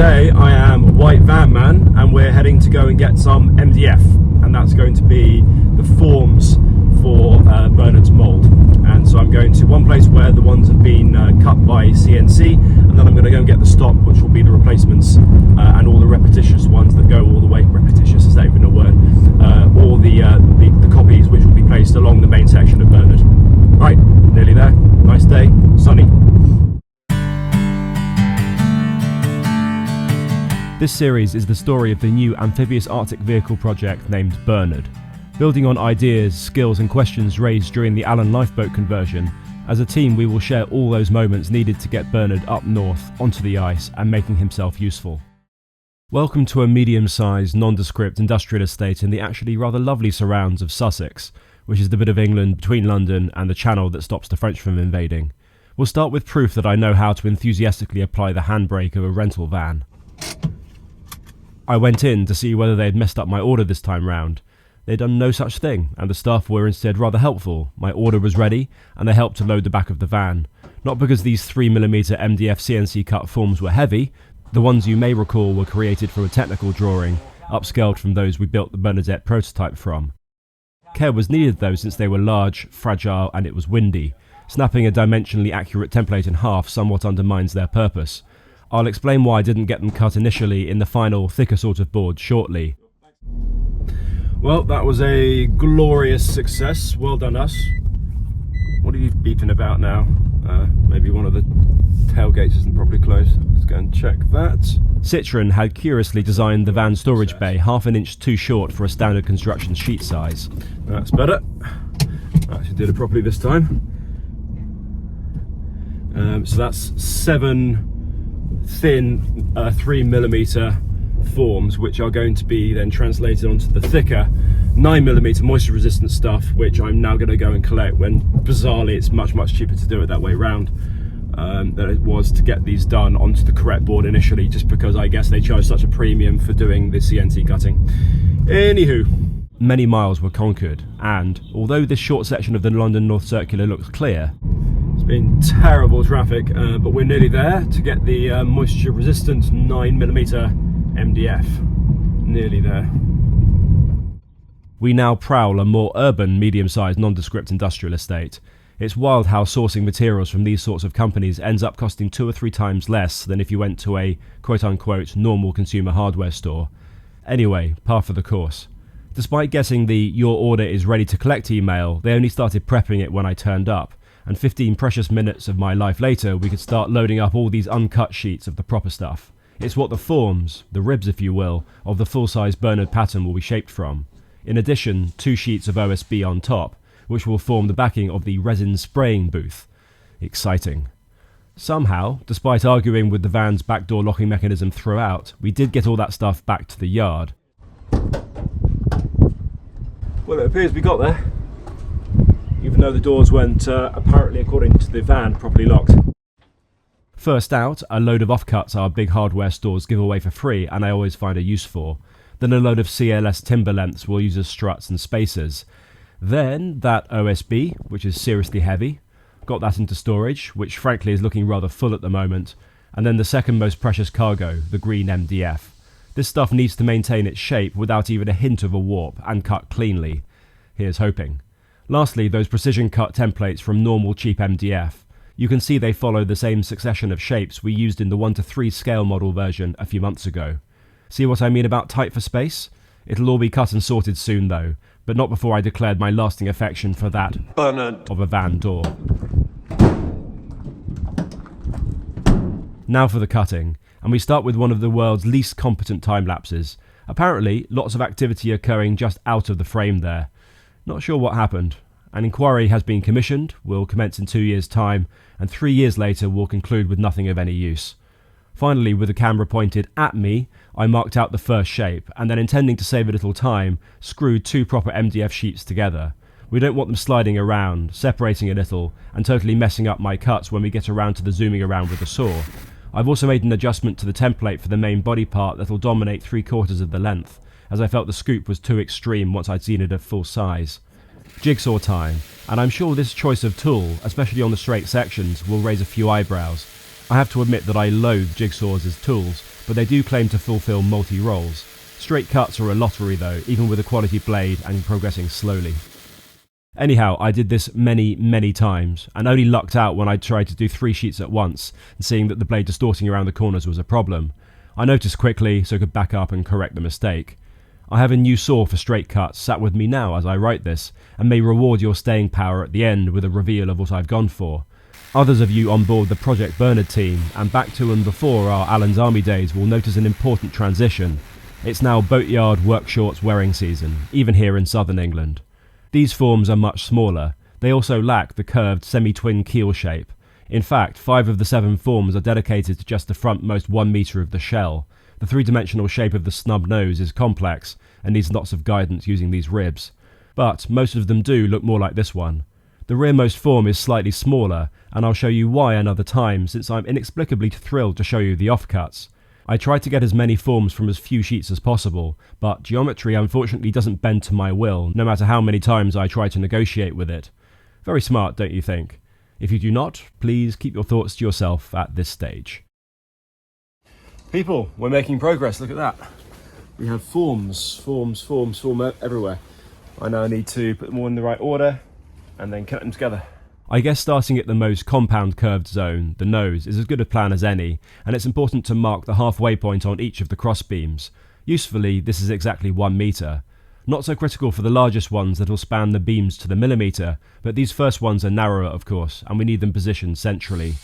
today I am White Van Man and we're heading to go and get some MDF, and that's going to be the forms for Bernard's mould. And so I'm going to one place where the ones have been cut by CNC, and then I'm going to go and get the stock, which will be the replacements and all the repetitious ones that go all the way, repetitious is that even a word, all the copies which will be placed along the main section of Bernard. Right, nearly there, nice day, sunny. This series is the story of the new amphibious Arctic vehicle project named Bernard. Building on ideas, skills and questions raised during the Allen lifeboat conversion, as a team we will share all those moments needed to get Bernard up north, onto the ice and making himself useful. Welcome to a medium-sized, nondescript industrial estate in the actually rather lovely surrounds of Sussex, which is the bit of England between London and the Channel that stops the French from invading. We'll start with proof that I know how to enthusiastically apply the handbrake of a rental van. I went in to see whether they had messed up my order this time round. They'd done no such thing, and the staff were instead rather helpful. My order was ready, and they helped to load the back of the van. Not because these 3mm MDF CNC cut forms were heavy. The ones you may recall were created from a technical drawing, upscaled from those we built the Bernadette prototype from. Care was needed though, since they were large, fragile, and it was windy. Snapping a dimensionally accurate template in half somewhat undermines their purpose. I'll explain why I didn't get them cut initially in the final, thicker sort of board shortly. Well, that was a glorious success. Well done us. What are you beeping about now? Maybe one of the tailgates isn't properly closed. Let's go and check that. Citroën had curiously designed the van storage bay half an inch too short for a standard construction sheet size. That's better. I actually did it properly this time. So that's 7 thin 3mm forms, which are going to be then translated onto the thicker 9mm moisture resistant stuff, which I'm now going to go and collect, when bizarrely it's much cheaper to do it that way round than it was to get these done onto the correct board initially, just because I guess they charge such a premium for doing the CNC cutting. Anywho, many miles were conquered, and although this short section of the London North Circular looks clear, it's been terrible traffic, but we're nearly there to get the moisture resistant 9mm MDF. Nearly there. We now prowl a more urban, medium-sized, nondescript industrial estate. It's wild how sourcing materials from these sorts of companies ends up costing 2 or 3 times less than if you went to a quote-unquote normal consumer hardware store. Anyway, par for the course. Despite getting the "your order is ready to collect" email, they only started prepping it when I turned up, and 15 precious minutes of my life later we could start loading up all these uncut sheets of the proper stuff. It's what the forms, the ribs if you will, of the full-size Bernard pattern will be shaped from. In addition, 2 sheets of OSB on top, which will form the backing of the resin spraying booth. Exciting. Somehow, despite arguing with the van's backdoor locking mechanism throughout, we did get all that stuff back to the yard. Well, it appears we got there, even though the doors weren't apparently, according to the van, properly locked. First out, a load of offcuts our big hardware stores give away for free, and I always find a use for. Then a load of CLS timber lengths we'll use as struts and spacers. Then that OSB, which is seriously heavy. Got that into storage, which frankly is looking rather full at the moment. And then the second most precious cargo, the green MDF. This stuff needs to maintain its shape without even a hint of a warp, and cut cleanly. Here's hoping. Lastly, those precision cut templates from normal cheap MDF. You can see they follow the same succession of shapes we used in the 1:3 scale model version a few months ago. See what I mean about tight for space? It'll all be cut and sorted soon though, but not before I declared my lasting affection for that Bernard of a van door. Now for the cutting, and we start with one of the world's least competent time lapses. Apparently, lots of activity occurring just out of the frame there. Not sure what happened. An inquiry has been commissioned, will commence in 2 years' time, and 3 years later will conclude with nothing of any use. Finally, with the camera pointed at me, I marked out the first shape, and then intending to save a little time, screwed 2 proper MDF sheets together. We don't want them sliding around, separating a little, and totally messing up my cuts when we get around to the zooming around with the saw. I've also made an adjustment to the template for the main body part that'll dominate 3/4 of the length, as I felt the scoop was too extreme once I'd seen it at full size. Jigsaw time, and I'm sure this choice of tool, especially on the straight sections, will raise a few eyebrows. I have to admit that I loathe jigsaws as tools, but they do claim to fulfill multi-roles. Straight cuts are a lottery though, even with a quality blade and progressing slowly. Anyhow, I did this many times, and only lucked out when I tried to do 3 sheets at once, and seeing that the blade distorting around the corners was a problem. I noticed quickly, so I could back up and correct the mistake. I have a new saw for straight cuts sat with me now as I write this, and may reward your staying power at the end with a reveal of what I've gone for. Others of you on board the Project Bernard team, and back to and before our Alan's Army days, will notice an important transition. It's now boatyard work shorts wearing season, even here in southern England. These forms are much smaller. They also lack the curved semi-twin keel shape. In fact, 5 of the 7 forms are dedicated to just the frontmost 1 metre of the shell. The 3-dimensional shape of the snub nose is complex and needs lots of guidance using these ribs. But most of them do look more like this one. The rearmost form is slightly smaller, and I'll show you why another time, since I'm inexplicably thrilled to show you the offcuts. I tried to get as many forms from as few sheets as possible, but geometry unfortunately doesn't bend to my will, no matter how many times I try to negotiate with it. Very smart, don't you think? If you do not, please keep your thoughts to yourself at this stage. People, we're making progress, look at that. We have forms everywhere. I now need to put them all in the right order and then cut them together. I guess starting at the most compound curved zone, the nose, is as good a plan as any, and it's important to mark the halfway point on each of the cross beams. Usefully, this is exactly 1 metre. Not so critical for the largest ones that will span the beams to the millimetre, but these first ones are narrower of course, and we need them positioned centrally.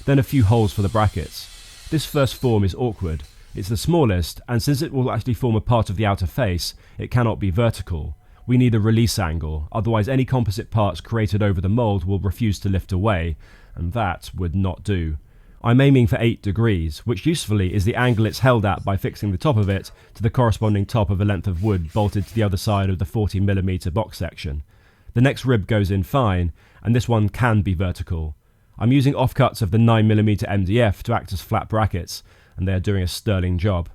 Then a few holes for the brackets. This first form is awkward. It's the smallest, and since it will actually form a part of the outer face, it cannot be vertical. We need a release angle, otherwise any composite parts created over the mould will refuse to lift away, and that would not do. I'm aiming for 8 degrees, which usefully is the angle it's held at by fixing the top of it to the corresponding top of a length of wood bolted to the other side of the 40mm box section. The next rib goes in fine, and this one can be vertical. I'm using offcuts of the 9mm MDF to act as flat brackets, and they are doing a sterling job.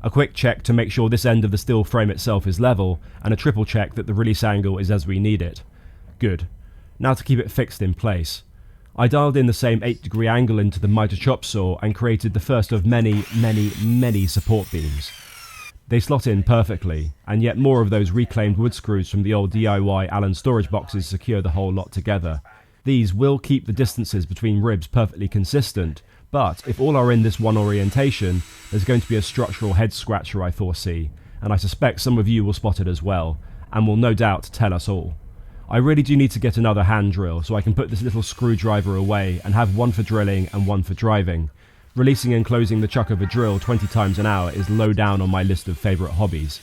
A quick check to make sure this end of the steel frame itself is level, and a triple check that the release angle is as we need it. Good. Now to keep it fixed in place. I dialed in the same 8-degree angle into the miter chop saw and created the first of many support beams. They slot in perfectly, and yet more of those reclaimed wood screws from the old DIY Allen storage boxes secure the whole lot together. These will keep the distances between ribs perfectly consistent, but if all are in this one orientation, there's going to be a structural head scratcher I foresee, and I suspect some of you will spot it as well, and will no doubt tell us all. I really do need to get another hand drill so I can put this little screwdriver away and have one for drilling and one for driving. Releasing and closing the chuck of a drill 20 times an hour is low down on my list of favourite hobbies.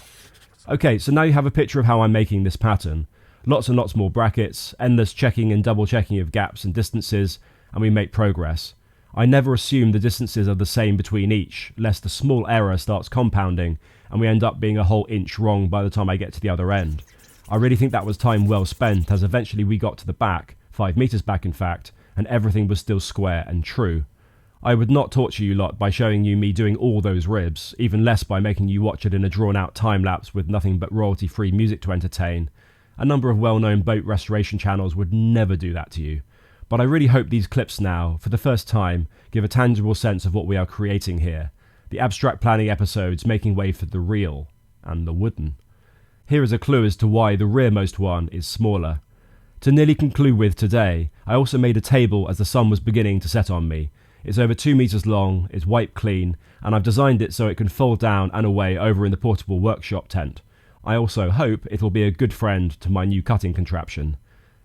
Okay, so now you have a picture of how I'm making this pattern. Lots and lots more brackets, endless checking and double checking of gaps and distances, and we make progress. I never assume the distances are the same between each, lest the small error starts compounding and we end up being a whole inch wrong by the time I get to the other end. I really think that was time well spent, as eventually we got to the back, 5 metres back in fact, and everything was still square and true. I would not torture you lot by showing you me doing all those ribs, even less by making you watch it in a drawn-out time-lapse with nothing but royalty-free music to entertain. A number of well-known boat restoration channels would never do that to you. But I really hope these clips now, for the first time, give a tangible sense of what we are creating here. The abstract planning episodes making way for the real, and the wooden. Here is a clue as to why the rearmost one is smaller. To nearly conclude with today, I also made a table as the sun was beginning to set on me. It's over 2 meters long, it's wiped clean, and I've designed it so it can fold down and away over in the portable workshop tent. I also hope it'll be a good friend to my new cutting contraption.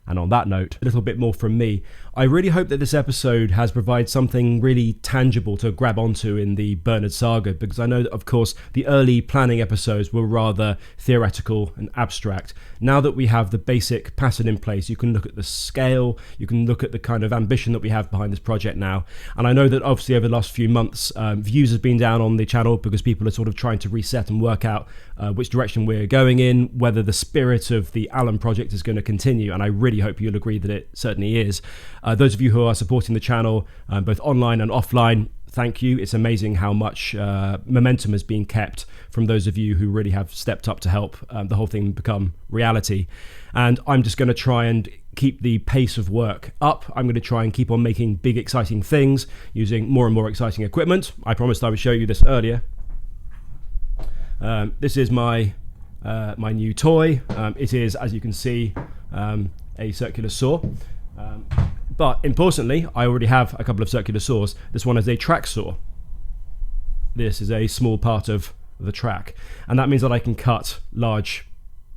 And on that note, a little bit more from me. I really hope that this episode has provided something really tangible to grab onto in the Bernard saga, because I know that, of course, the early planning episodes were rather theoretical and abstract. Now that we have the basic pattern in place, you can look at the scale, you can look at the kind of ambition that we have behind this project now. And I know that obviously over the last few months, views have been down on the channel because people are sort of trying to reset and work out which direction we're going in, whether the spirit of the Allen project is going to continue, and I really hope you'll agree that it certainly is. Those of you who are supporting the channel, both online and offline, thank you. It's amazing how much momentum has been kept from those of you who really have stepped up to help the whole thing become reality. And I'm just going to try and keep the pace of work up. I'm going to try and keep on making big, exciting things using more and more exciting equipment. I promised I would show you this earlier. This is my new toy. It is, as you can see, a circular saw. But importantly, I already have a couple of circular saws. This one is a track saw. This is a small part of the track, and that means that I can cut large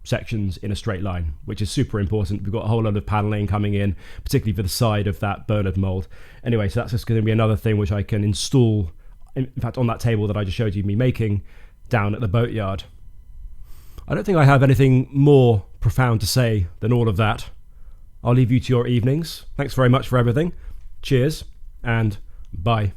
sections in a straight line, which is super important. We've got a whole lot of paneling coming in, particularly for the side of that Bernard mold. Anyway, so that's just going to be another thing which I can install, in fact, on that table that I just showed you me making down at the boatyard. I don't think I have anything more profound to say than all of that. I'll leave you to your evenings. Thanks very much for everything. Cheers and bye.